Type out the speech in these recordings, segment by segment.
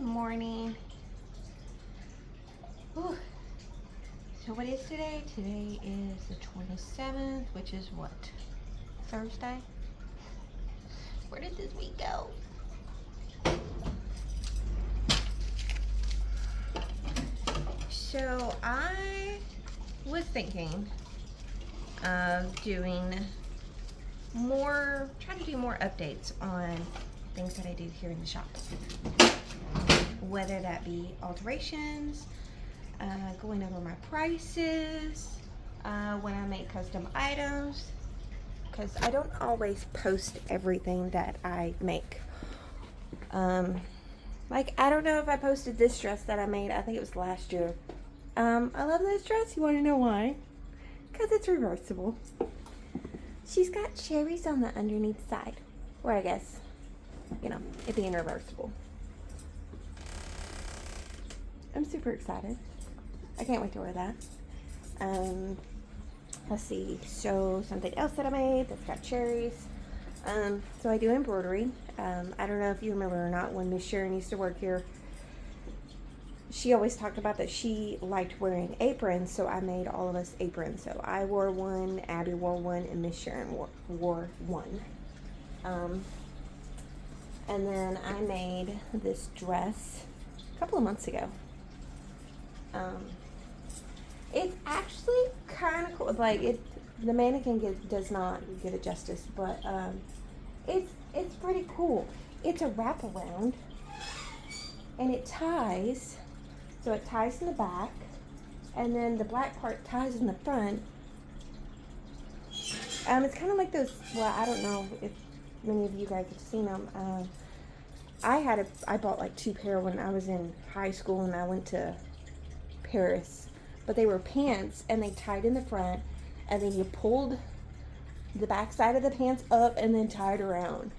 morning. Whew. So what is today? Today is the 27th, which is what? Thursday? Where did this week go? So I was thinking of trying to do more updates on things that I do here in the shop. Whether that be alterations, going over my prices, when I make custom items, because I don't always post everything that I make. Like, I don't know if I posted this dress that I made. I think it was last year. I love this dress. You want to know why? Because it's reversible. She's got cherries on the underneath side. Or I guess, it being reversible. I'm super excited. I can't wait to wear that. Let's see. So something else that I made that's got cherries. So I do embroidery. I don't know if you remember or not, when Miss Sharon used to work here, she always talked about that she liked wearing aprons, so I made all of us aprons. So I wore one, Abby wore one, and Miss Sharon wore one. And then I made this dress a couple of months ago. It's actually kind of cool. Like, the mannequin does not give it justice, but it's pretty cool. It's a wraparound, and it ties. So it ties in the back, and then the black part ties in the front. It's kind of like those. Well, I don't know if many of you guys have seen them. I bought like 2 pair when I was in high school, and I went to Paris. But they were pants, and they tied in the front, and then you pulled the back side of the pants up and then tied around.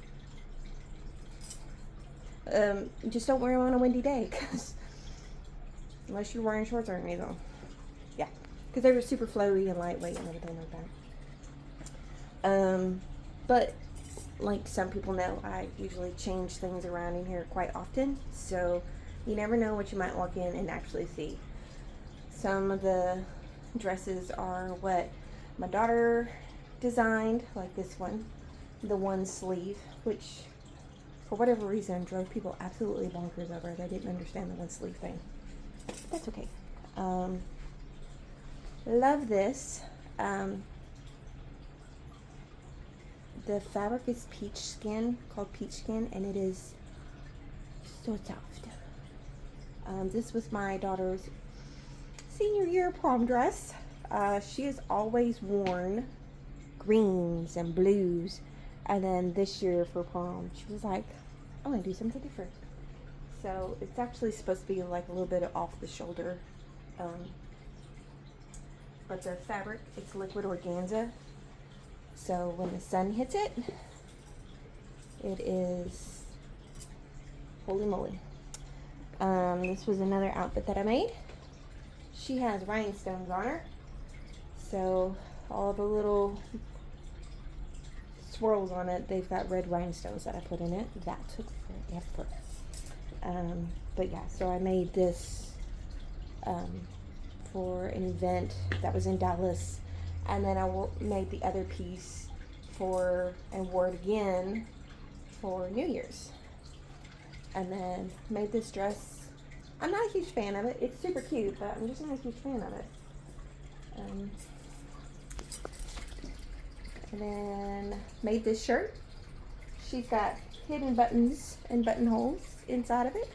Just don't wear them on a windy day, unless you're wearing shorts or anything. Yeah, because they were super flowy and lightweight and everything like that. But like some people know, I usually change things around in here quite often, so you never know what you might walk in and actually see. Some of the dresses are what my daughter designed, like this one, the one sleeve, which for whatever reason drove people absolutely bonkers over it. I didn't understand the one sleeve thing. That's okay. Love this. The fabric is peach skin, called peach skin, and it is so soft. This was my daughter's senior year prom dress. She has always worn greens and blues, and then this year for prom she was like, I want to do something different. So it's actually supposed to be like a little bit of off the shoulder, but the fabric, it's liquid organza, so when the sun hits it, it is holy moly. This was another outfit that I made. She has rhinestones on her, so all the little swirls on it, they've got red rhinestones that I put in it. That took forever. But yeah, so I made this for an event that was in Dallas, and then I made the other piece and wore it again for New Year's, and then made this dress. I'm not a huge fan of it. It's super cute, but I'm just not a huge fan of it. And then made this shirt. She's got hidden buttons and buttonholes inside of it,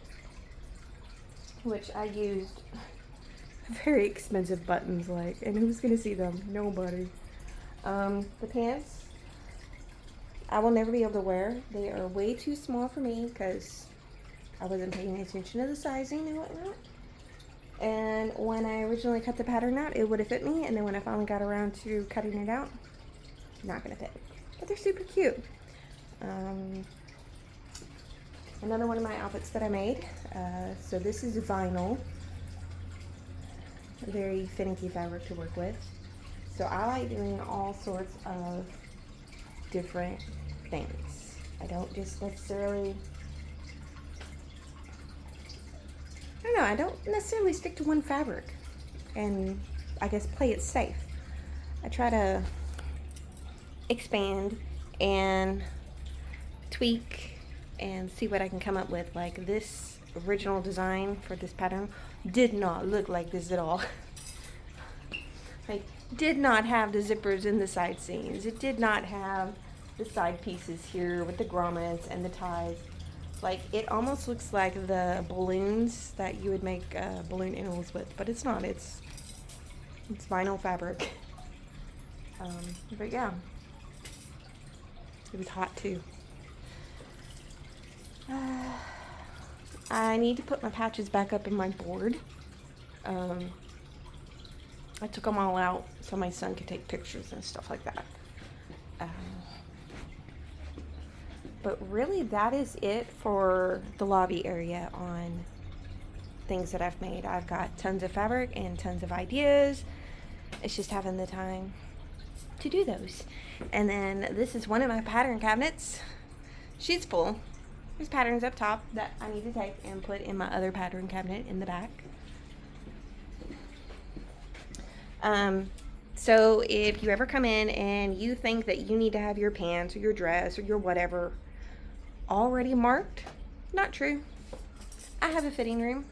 which I used very expensive buttons, like, and who's gonna see them? Nobody. The pants, I will never be able to wear. They are way too small for me because I wasn't paying attention to the sizing and whatnot. And when I originally cut the pattern out, it would have fit me, and then when I finally got around to cutting it out, not gonna fit. But they're super cute. Another one of my outfits that I made. So this is vinyl. A very finicky fabric to work with. So I like doing all sorts of different things. I don't just necessarily I don't necessarily stick to one fabric and I guess play it safe. I try to expand and tweak and see what I can come up with. Like this original design for this pattern did not look like this at all. Like, did not have the zippers in the side seams. It did not have the side pieces here with the grommets and the ties. Like, it almost looks like the balloons that you would make balloon animals with, but it's not. It's vinyl fabric. But yeah, it was hot too. I need to put my patches back up in my board. I took them all out so my son could take pictures and stuff like that. But really, that is it for the lobby area on things that I've made. I've got tons of fabric and tons of ideas. It's just having the time to do those. And then this is one of my pattern cabinets. She's full. There's patterns up top that I need to take and put in my other pattern cabinet in the back. So if you ever come in and you think that you need to have your pants or your dress or your whatever already marked, not true. I have a fitting room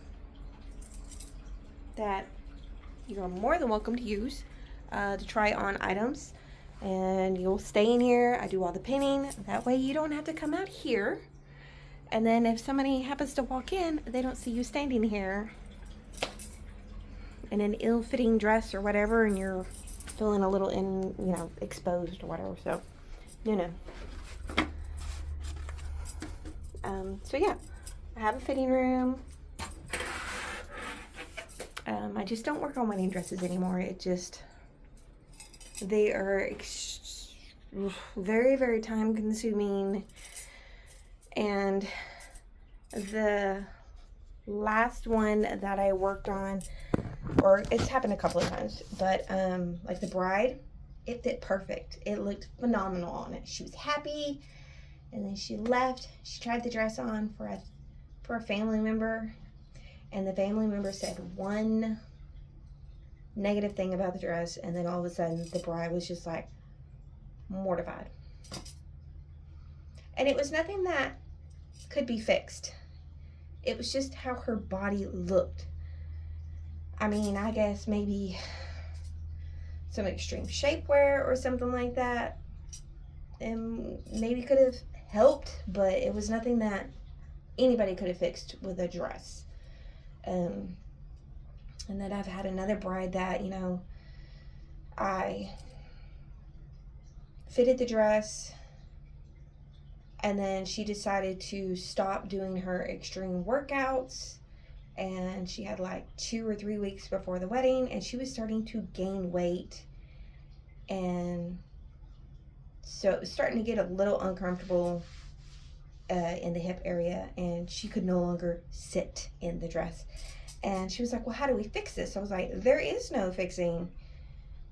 that you're more than welcome to use to try on items, and you'll stay in here. I do all the pinning. That way you don't have to come out here, and then if somebody happens to walk in, they don't see you standing here in an ill-fitting dress or whatever, and you're feeling a little exposed or whatever. So no. So yeah, I have a fitting room. I just don't work on wedding dresses anymore. They are very, very time consuming. And the last one that I worked on, or it's happened a couple of times, but like the bride, it fit perfect. It looked phenomenal on it. She was happy, and then she left. She tried the dress on for a family member, and the family member said one negative thing about the dress, and then all of a sudden the bride was just like mortified. And it was nothing that could be fixed. It was just how her body looked. I mean, I guess maybe some extreme shapewear or something like that, and maybe could have helped, but it was nothing that anybody could have fixed with a dress. And then I've had another bride that, I fitted the dress, and then she decided to stop doing her extreme workouts, and she had like 2 or 3 weeks before the wedding, and she was starting to gain weight, and so it was starting to get a little uncomfortable in the hip area, and she could no longer sit in the dress. And she was like, well, how do we fix this? I was like, there is no fixing.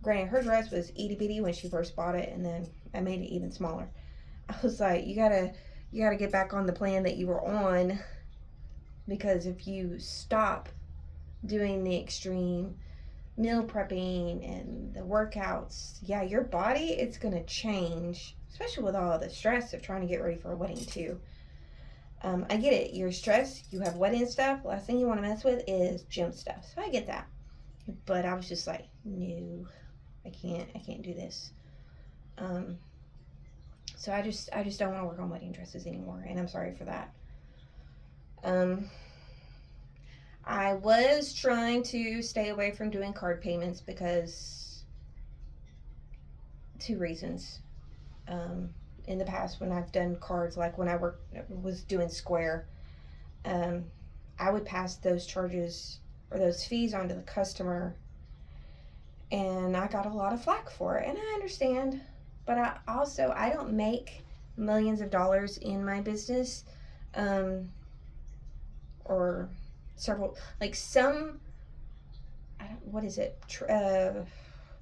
Granted, her dress was itty bitty when she first bought it, and then I made it even smaller. I was like, you gotta get back on the plan that you were on, because if you stop doing the extreme meal prepping and the workouts, yeah, your body, it's gonna change, especially with all the stress of trying to get ready for a wedding too. I get it. You're stressed. You have wedding stuff. Last thing you want to mess with is gym stuff. So I get that. But I was just like, no, I can't do this. So I just don't want to work on wedding dresses anymore, and I'm sorry for that. I was trying to stay away from doing card payments because 2 reasons. In the past, when I've done cards, like when I was doing Square, I would pass those charges or those fees onto the customer, and I got a lot of flack for it, and I understand. But I don't make millions of dollars in my business, or several, like some,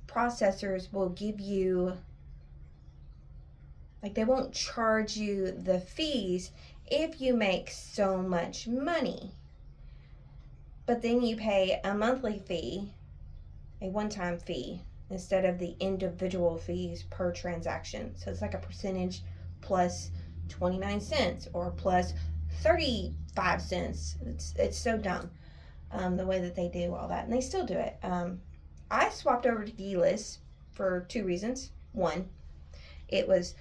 processors will give you, like, they won't charge you the fees if you make so much money. but then you pay a monthly fee, a one-time fee, instead of the individual fees per transaction. So it's like a percentage plus 29 cents or plus 35 cents. It's so dumb, the way that they do all that, and they still do it. I swapped over to Geeless for two reasons. One, it was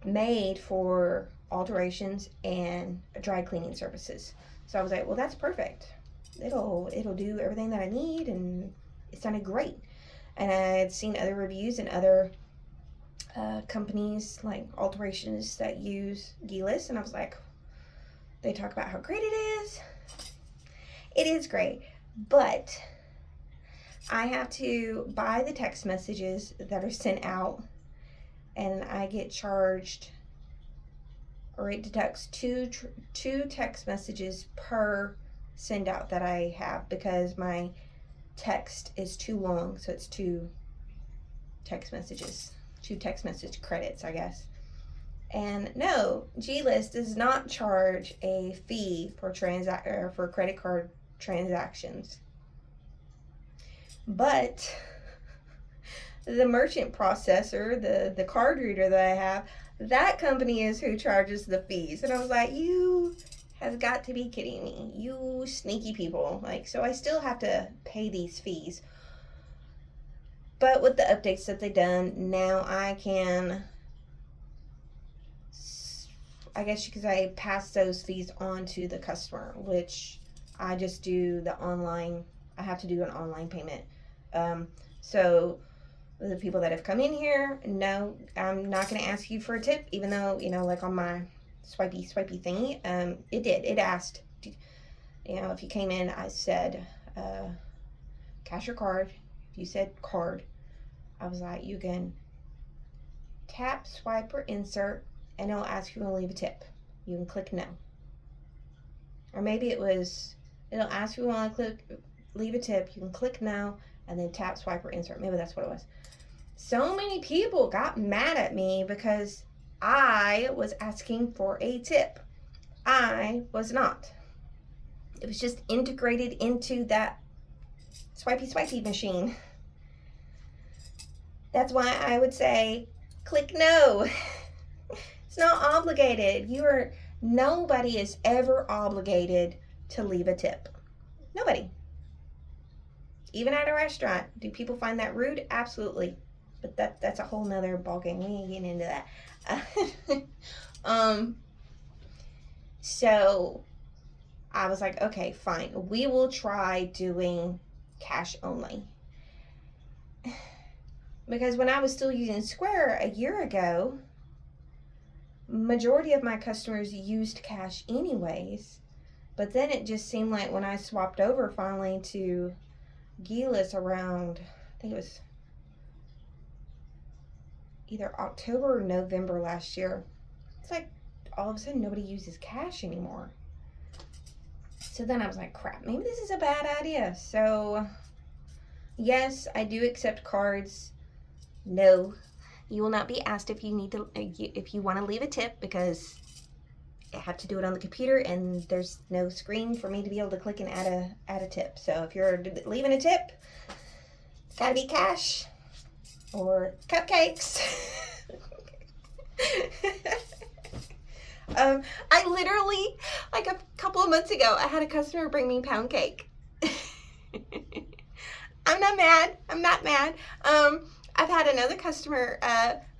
made for alterations and dry cleaning services. So I was like, well, that's perfect. It'll do everything that I need, and it sounded great. And I had seen other reviews and other companies like alterations that use Geeless, and I was like, they talk about how great it is. It is great, but I have to buy the text messages that are sent out, and I get charged, or it deducts two text messages per send out that I have, because my text is too long. So it's two text message credits, I guess. And no, Geeless does not charge a fee for credit card transactions. But the merchant processor, the card reader that I have, that company is who charges the fees. And I was like, you have got to be kidding me, you sneaky people. Like, so I still have to pay these fees. But with the updates that they've done, now I can, I guess because I pass those fees on to the customer, which I just do the online, I have to do an online payment. So the people that have come in here, no, I'm not going to ask you for a tip, even though, like on my swipey thingy, it asked, if you came in, I said, cash or card. If you said card, I was like, you can tap, swipe, or insert, and it'll ask you to leave a tip. You can click no. Or maybe it'll ask you to leave a tip, you can click no, and then tap, swipe, or insert. Maybe that's what it was. So many people got mad at me because I was asking for a tip. I was not. It was just integrated into that swipey machine. That's why I would say, click no. It's not obligated. Nobody is ever obligated to leave a tip. Nobody. Even at a restaurant, do people find that rude? Absolutely. But that's a whole nother ballgame. We ain't getting into that. So I was like, okay, fine. We will try doing cash only. Because when I was still using Square a year ago, majority of my customers used cash anyways. But then it just seemed like when I swapped over finally to Geeless around, I think it was either October or November last year, it's like all of a sudden nobody uses cash anymore. So then I was like, crap, maybe this is a bad idea. So yes, I do accept cards. No, you will not be asked if you want to leave a tip, because I have to do it on the computer and there's no screen for me to be able to click and add a tip. So if you're leaving a tip, it's got to be cash or cupcakes. I literally, like a couple of months ago, I had a customer bring me pound cake. I'm not mad. I've had another customer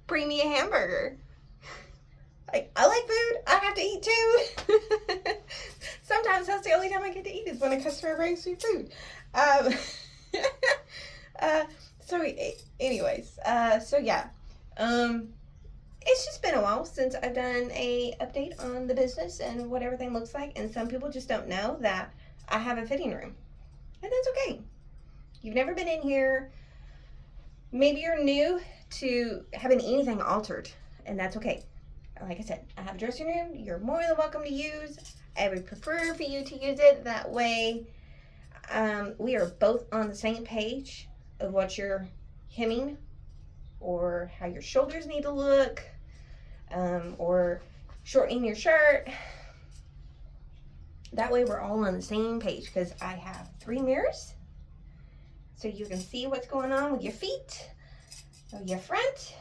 bring me a hamburger. Like, I like food. I have to eat too. Sometimes that's the only time I get to eat is when a customer brings me food. So yeah. It's just been a while since I've done a update on the business and what everything looks like. And some people just don't know that I have a fitting room. And that's okay. You've never been in here. Maybe you're new to having anything altered, and that's okay. Like I said, I have a dressing room you're more than welcome to use. I would prefer for you to use it. That way we are both on the same page of what you're hemming or how your shoulders need to look, or shortening your shirt. That way we're all on the same page, because I have 3 mirrors. So you can see what's going on with your feet or your front.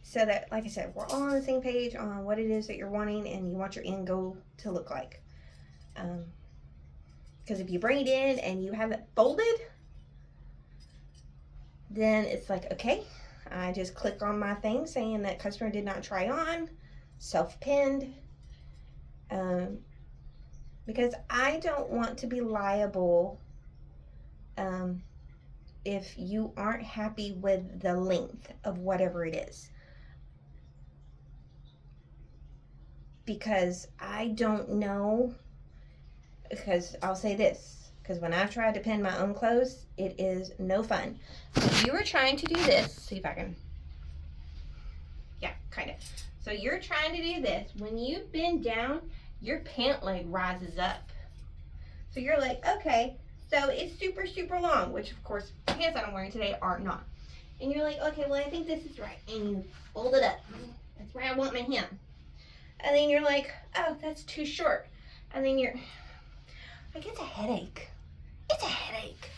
So that, like I said, we're all on the same page on what it is that you're wanting and you want your end goal to look like. Because if you bring it in and you have it folded, then it's like, okay, I just click on my thing saying that customer did not try on, self-pinned. Because I don't want to be liable if you aren't happy with the length of whatever it is. Because I don't know, because I'll say this, because when I've tried to pin my own clothes, it is no fun. If you were trying to do this, see if I can, yeah, kind of. So you're trying to do this. When you bend down, your pant leg rises up. So you're like, okay, so it's super, super long, which of course, pants that I'm wearing today are not. And you're like, okay, well, I think this is right. And you fold it up. That's where I want my hem. And then you're like, oh, that's too short. And then you're, like, it's a headache. It's a headache.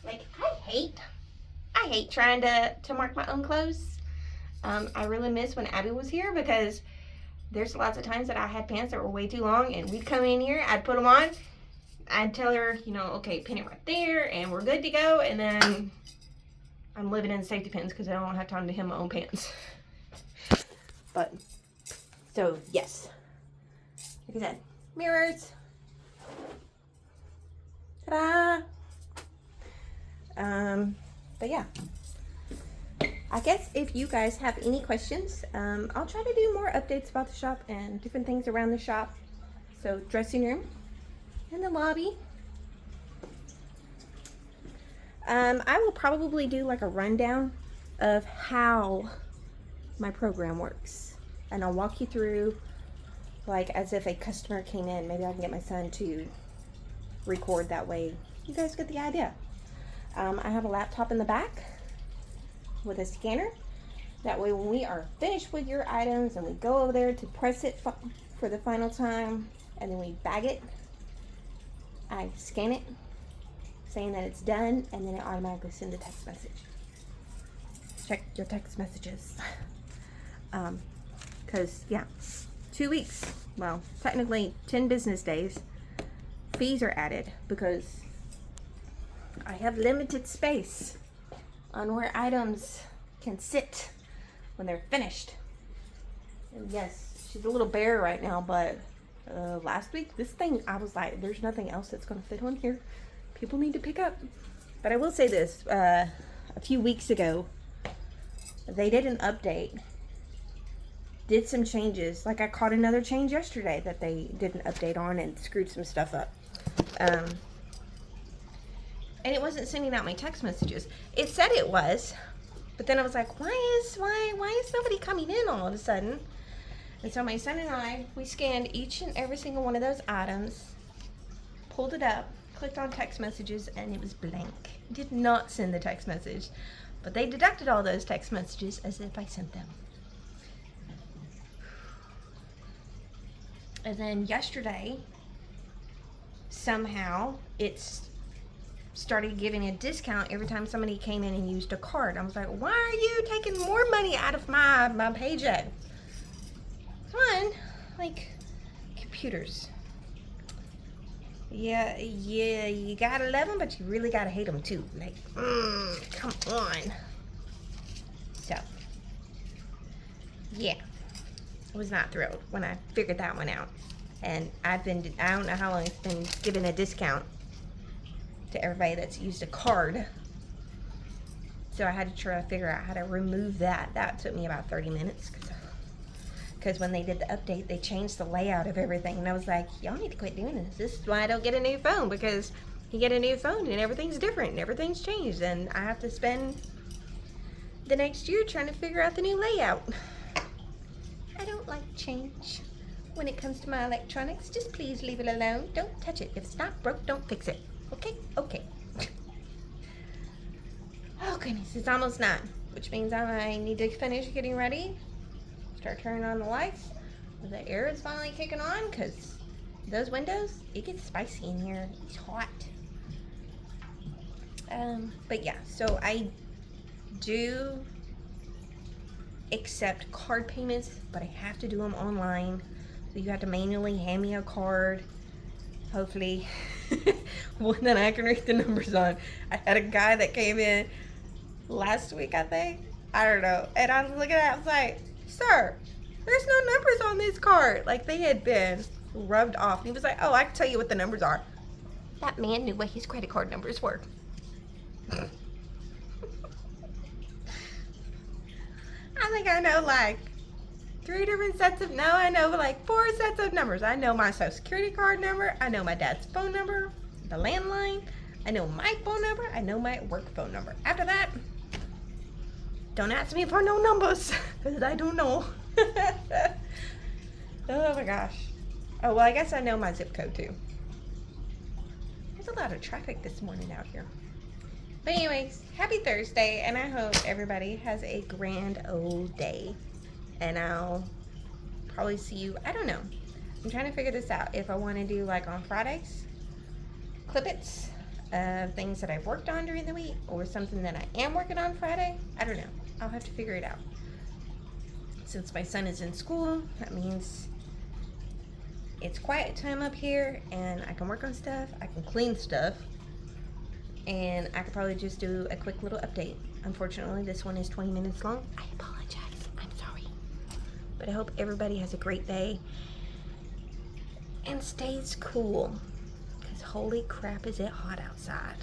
Like, I hate trying to mark my own clothes. I really miss when Abby was here, because there's lots of times that I had pants that were way too long, and we'd come in here, I'd put them on, I'd tell her, you know, okay, pin it right there, and we're good to go, and then I'm living in safety pins because I don't have time to hem my own pants. But, so, yes. Like I said, mirrors. Ta-da! But yeah. I guess if you guys have any questions, I'll try to do more updates about the shop and different things around the shop. So, dressing room and the lobby. I will probably do like a rundown of how my program works. And I'll walk you through, like, as if a customer came in. Maybe I can get my son to record that way. You guys get the idea. I have a laptop in the back with a scanner. That way when we are finished with your items and we go over there to press it for the final time, and then we bag it, I scan it saying that it's done, and then it automatically sends a text message. Check your text messages. Because yeah, 2 weeks, well, technically 10 business days, fees are added because I have limited space on where items can sit when they're finished. And yes, she's a little bare right now, but last week, this thing, I was like, there's nothing else that's going to fit on here. People need to pick up. But I will say this, a few weeks ago, they did an update, did some changes. Like, I caught another change yesterday that they did an update on and screwed some stuff up. And it wasn't sending out my text messages. It said it was, but then I was like, why is nobody coming in all of a sudden? And so my son and I, we scanned each and every single one of those items, pulled it up, clicked on text messages, and it was blank. It did not send the text message, but they deducted all those text messages as if I sent them. And then yesterday, somehow, it's started giving a discount every time somebody came in and used a card. I was like, why are you taking more money out of my paycheck? Come on, like, computers. Yeah, you gotta love them, but you really gotta hate them too. Like, come on. So, yeah, I was not thrilled when I figured that one out. And I don't know how long it's been giving a discount to everybody that's used a card. So I had to try to figure out how to remove that. That took me about 30 minutes because when they did the update, they changed the layout of everything, and I was like, y'all need to quit doing this. This is why I don't get a new phone, because you get a new phone and everything's different and everything's changed, and I have to spend the next year trying to figure out the new layout. I don't like change when it comes to my electronics. Just please leave it alone. Don't touch it. If it's not broke, don't fix it. Okay? Okay. Oh goodness, it's almost 9, which means I need to finish getting ready, start turning on the lights. The air is finally kicking on because those windows, it gets spicy in here. It's hot. But yeah, so I do accept card payments, but I have to do them online. So you have to manually hand me a card. Hopefully, one that I can read the numbers on. I had a guy that came in last week, I think. I don't know. And I was looking at it, I was like, sir, there's no numbers on this card. Like, they had been rubbed off. And he was like, oh, I can tell you what the numbers are. That man knew what his credit card numbers were. I think I know like 3 different sets of, no, I know like 4 sets of numbers. I know my social security card number. I know my dad's phone number, the landline. I know my phone number. I know my work phone number. After that, don't ask me for no numbers, because I don't know. Oh my gosh. Oh, well, I guess I know my zip code too. There's a lot of traffic this morning out here. But anyways, happy Thursday, and I hope everybody has a grand old day. And I'll probably see you, I don't know. I'm trying to figure this out. If I want to do like on Fridays, clip-its of things that I've worked on during the week, or something that I am working on Friday. I don't know. I'll have to figure it out. Since my son is in school, that means it's quiet time up here, and I can work on stuff. I can clean stuff. And I could probably just do a quick little update. Unfortunately, this one is 20 minutes long. I apologize. I'm sorry. But I hope everybody has a great day and stays cool. Because holy crap, is it hot outside.